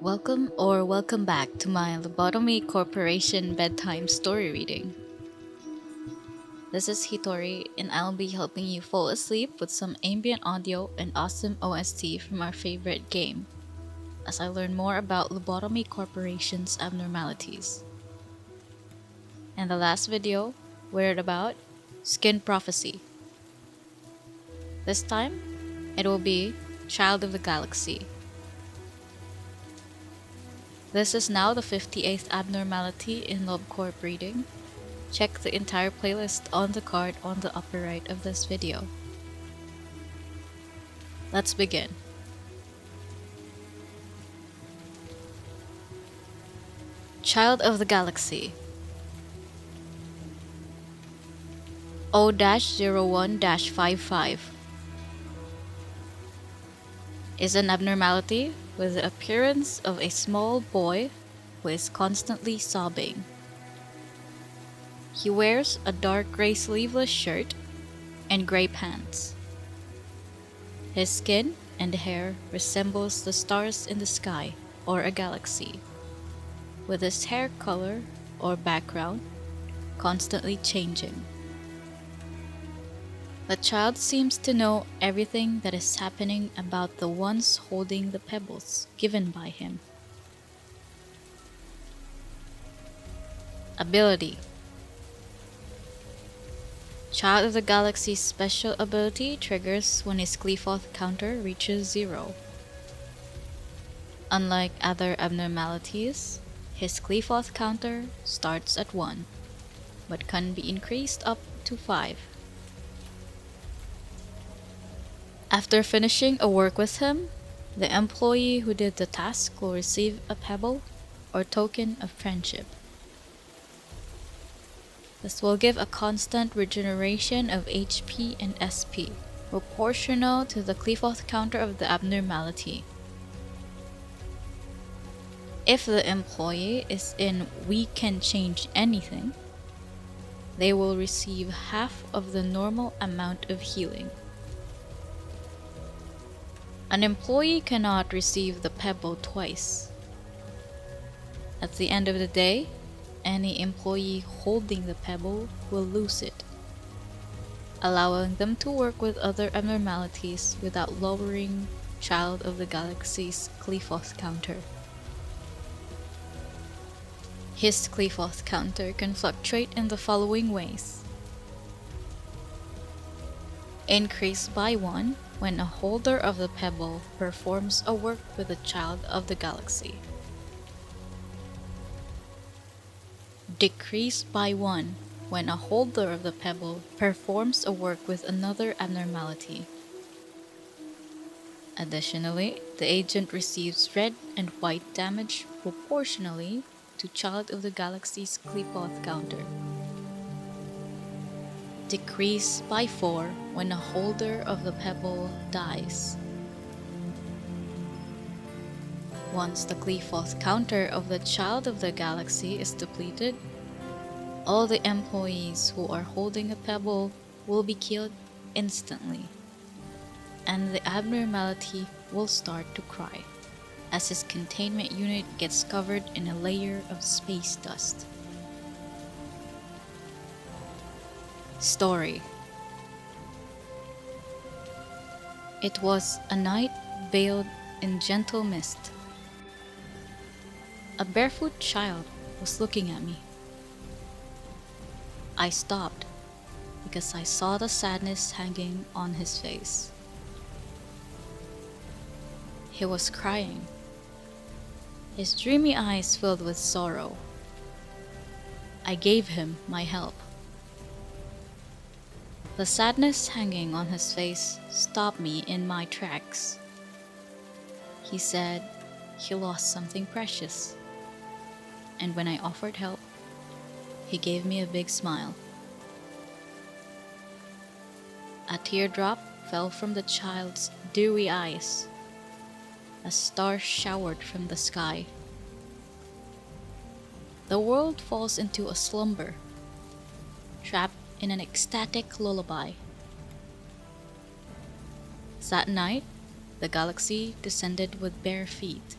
Welcome back to my Lobotomy Corporation bedtime story reading. This is Hitori, and I'll be helping you fall asleep with some ambient audio and awesome OST from our favorite game, as I learn more about Lobotomy Corporation's abnormalities. In the last video, we read about Skin Prophecy. This time, it will be Child of the Galaxy. This is now the 58th abnormality in Lob Corp reading. Check the entire playlist on the card on the upper right of this video. Let's begin. Child of the Galaxy O-01-55 is an abnormality with the appearance of a small boy who is constantly sobbing. He wears a dark gray sleeveless shirt and gray pants. His skin and hair resembles the stars in the sky or a galaxy, with his hair color or background constantly changing. The child seems to know everything that is happening about the ones holding the pebbles given by him. Ability: Child of the Galaxy's special ability triggers when his Qliphotht counter reaches 0. Unlike other abnormalities, his Qliphotht counter starts at 1, but can be increased up to 5. After finishing a work with him, the employee who did the task will receive a pebble or token of friendship. This will give a constant regeneration of HP and SP, proportional to the Qliphotht counter of the abnormality. If the employee is in We Can Change Anything, they will receive half of the normal amount of healing. An employee cannot receive the pebble twice. At the end of the day, any employee holding the pebble will lose it, allowing them to work with other abnormalities without lowering Child of the Galaxy's Qliphotht counter. His Qliphotht counter can fluctuate in the following ways. Increase by 1 when a holder of the pebble performs a work with a Child of the Galaxy. Decrease by 1 when a holder of the pebble performs a work with another abnormality. Additionally, the agent receives red and white damage proportionally to Child of the Galaxy's Qliphotht counter. Decrease by 4 when a holder of the pebble dies. Once the Qliphotht counter of the Child of the Galaxy is depleted, all the employees who are holding a pebble will be killed instantly, and the abnormality will start to cry as his containment unit gets covered in a layer of space dust. Story: It was a night veiled in gentle mist. A barefoot child was looking at me. I stopped because I saw the sadness hanging on his face. He was crying, his dreamy eyes filled with sorrow. I gave him my help. The sadness hanging on his face stopped me in my tracks. He said he lost something precious, and when I offered help, he gave me a big smile. A teardrop fell from the child's dewy eyes. A star showered from the sky. The world falls into a slumber, trapped in an ecstatic lullaby. That night, the galaxy descended with bare feet.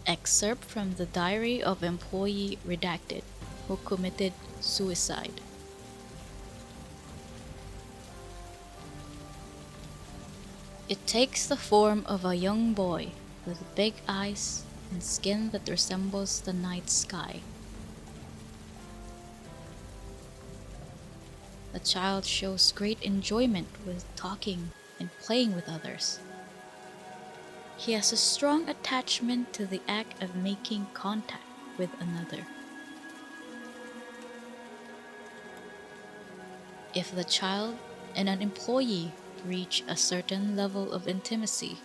Excerpt from the diary of employee redacted who committed suicide. It takes the form of a young boy with big eyes and skin that resembles the night sky. The child shows great enjoyment with talking and playing with others. He has a strong attachment to the act of making contact with another. If the child and an employee reach a certain level of intimacy,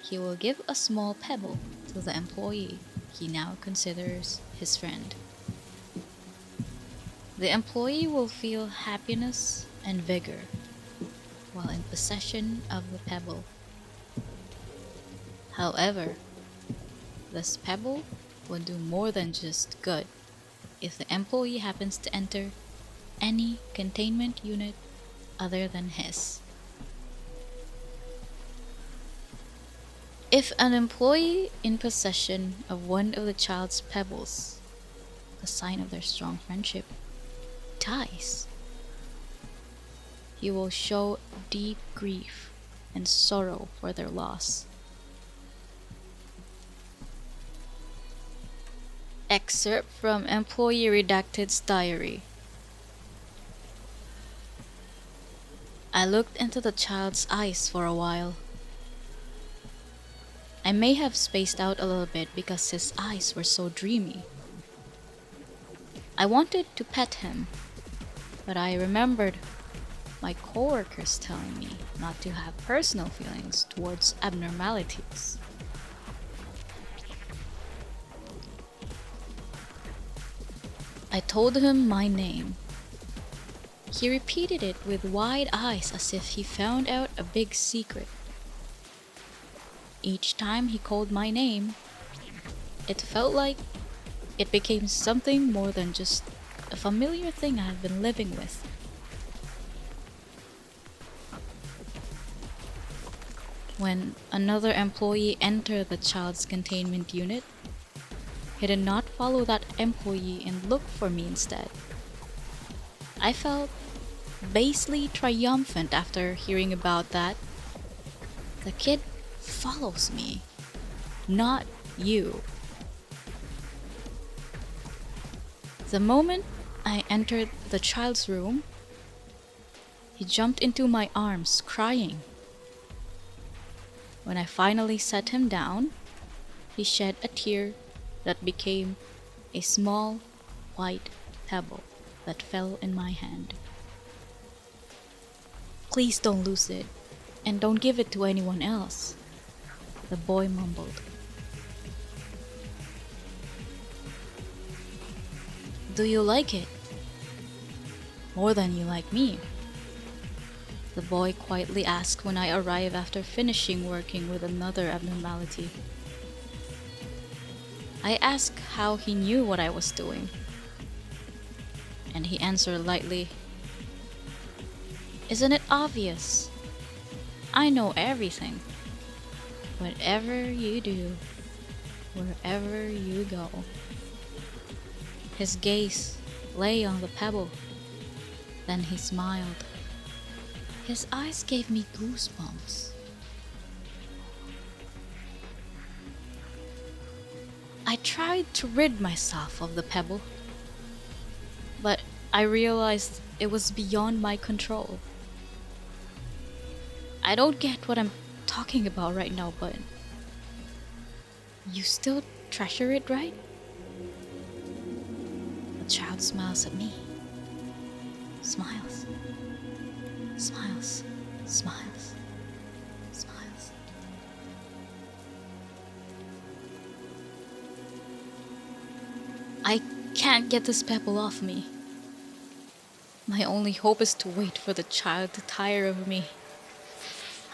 he will give a small pebble to the employee he now considers his friend. The employee will feel happiness and vigor while in possession of the pebble. However, this pebble will do more than just good if the employee happens to enter any containment unit other than his. If an employee in possession of one of the child's pebbles, a sign of their strong friendship, dies, he will show deep grief and sorrow for their loss. Excerpt from Employee Redacted's diary. I looked into the child's eyes for a while. I may have spaced out a little bit because his eyes were so dreamy. I wanted to pet him, but I remembered my coworkers telling me not to have personal feelings towards abnormalities. I told him my name. He repeated it with wide eyes as if he found out a big secret. Each time he called my name, it felt like it became something more than just a familiar thing I had been living with. When another employee entered the child's containment unit, he did not follow that employee and look for me instead. I felt basely triumphant after hearing about that. The kid follows me, not you. The moment I entered the child's room, he jumped into my arms crying. When I finally set him down, he shed a tear that became a small white pebble that fell in my hand. "Please don't lose it, and don't give it to anyone else," the boy mumbled. "Do you like it? More than you like me?" the boy quietly asked when I arrived after finishing working with another abnormality. I asked how he knew what I was doing, and he answered lightly, "Isn't it obvious? I know everything. Whatever you do, wherever you go." His gaze lay on the pebble. Then he smiled. His eyes gave me goosebumps. I tried to rid myself of the pebble, but I realized it was beyond my control. I don't get what I'm talking about right now, but you still treasure it, right? The child smiles at me. Smiles. Smiles. Smiles. Smiles. I can't get this pebble off me. My only hope is to wait for the child to tire of me.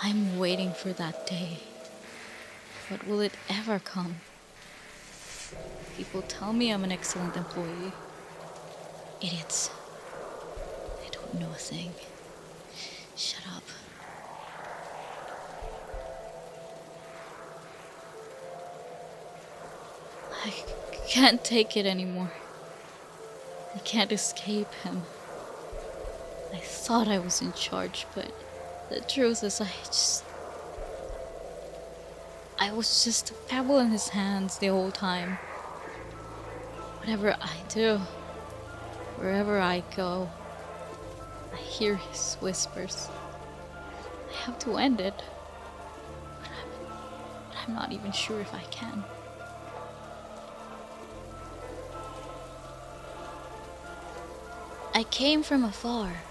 I'm waiting for that day. But will it ever come? People tell me I'm an excellent employee. Idiots. They don't know a thing. Shut up. I can't take it anymore. I can't escape him. I thought I was in charge, but the truth is I was just a pebble in his hands the whole time. Whatever I do, wherever I go, I hear his whispers. I have to end it, but I'm not even sure if I can. I came from afar.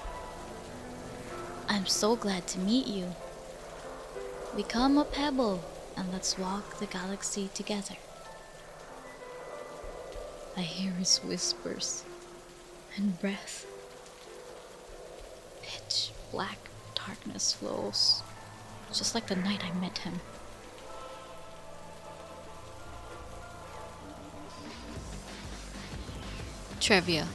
I'm so glad to meet you. Become a pebble and let's walk the galaxy together. I hear his whispers and breath. Pitch black darkness flows, just like the night I met him. Trivia.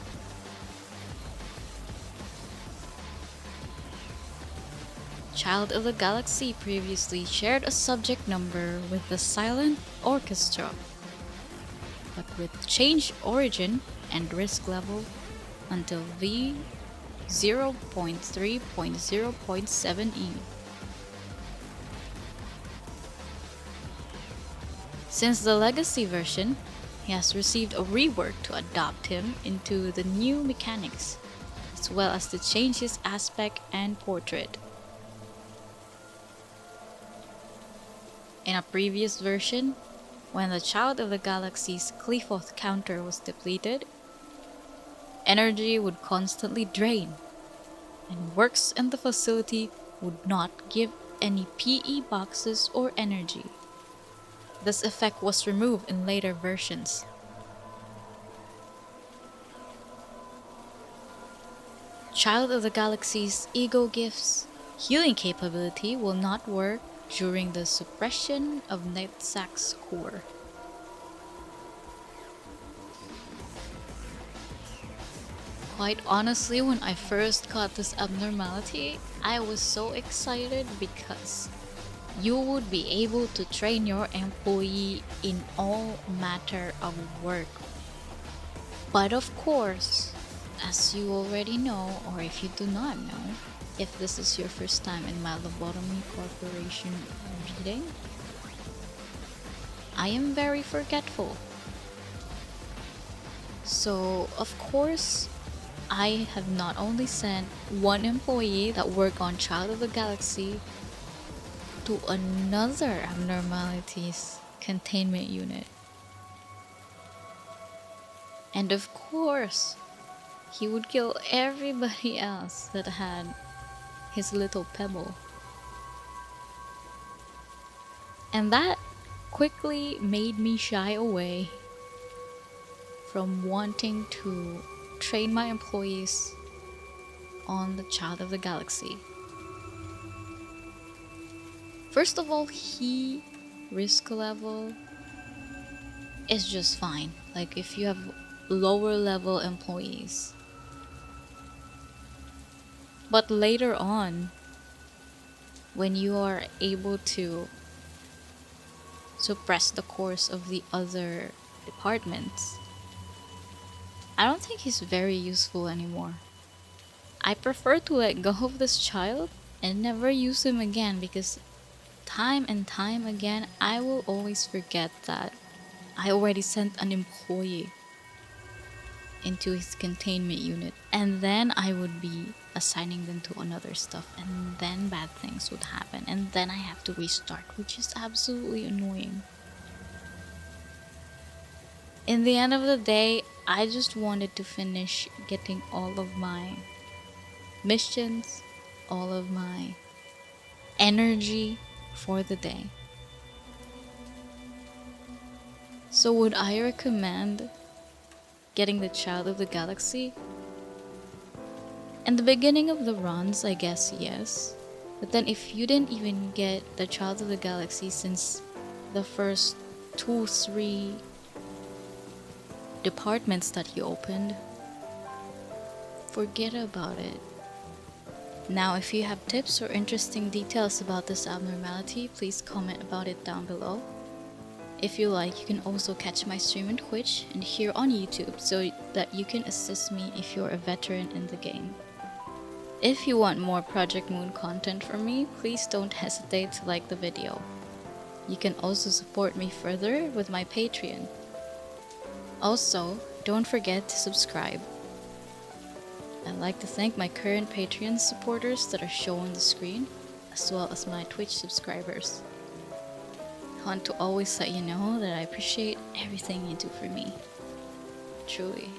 Child of the Galaxy previously shared a subject number with the Silent Orchestra, but with changed origin and risk level until V 0.3.0.7e. Since the legacy version, he has received a rework to adapt him into the new mechanics, as well as to change his aspect and portrait. In a previous version, when the Child of the Galaxy's Qliphotht counter was depleted, energy would constantly drain, and works in the facility would not give any PE boxes or energy. This effect was removed in later versions. Child of the Galaxy's Ego Gifts healing capability will not work during the suppression of Nightsac's core. Quite honestly, when I first got this abnormality, I was so excited because you would be able to train your employee in all matter of work. But of course, as you already know, or if you do not know, if this is your first time in my Lobotomy Corporation reading, I am very forgetful. So, of course, I have not only sent one employee that worked on Child of the Galaxy to another Abnormalities containment unit. And of course, he would kill everybody else that had his little pebble. And that quickly made me shy away from wanting to train my employees on the Child of the Galaxy. First of all, risk level is just fine. Like if you have lower level employees. But later on, when you are able to suppress the course of the other departments, I don't think he's very useful anymore. I prefer to let go of this child and never use him again, because time and time again I will always forget that I already sent an employee into his containment unit, and then I would be assigning them to another stuff, and then bad things would happen, and then I have to restart, which is absolutely annoying. In the end of the day, I just wanted to finish getting all of my missions, all of my energy for the day. So would I recommend getting the Child of the Galaxy? In the beginning of the runs, I guess yes. But then if you didn't even get the Child of the Galaxy since the first 2-3 departments that you opened, forget about it. Now, if you have tips or interesting details about this abnormality, please comment about it down below. If you like, you can also catch my stream on Twitch and here on YouTube so that you can assist me if you're a veteran in the game. If you want more Project Moon content from me, please don't hesitate to like the video. You can also support me further with my Patreon. Also, don't forget to subscribe. I'd like to thank my current Patreon supporters that are shown on the screen, as well as my Twitch subscribers. I want to always let you know that I appreciate everything you do for me. Truly.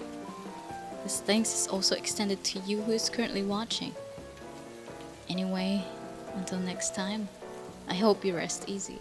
This thanks is also extended to you who is currently watching. Anyway, until next time, I hope you rest easy.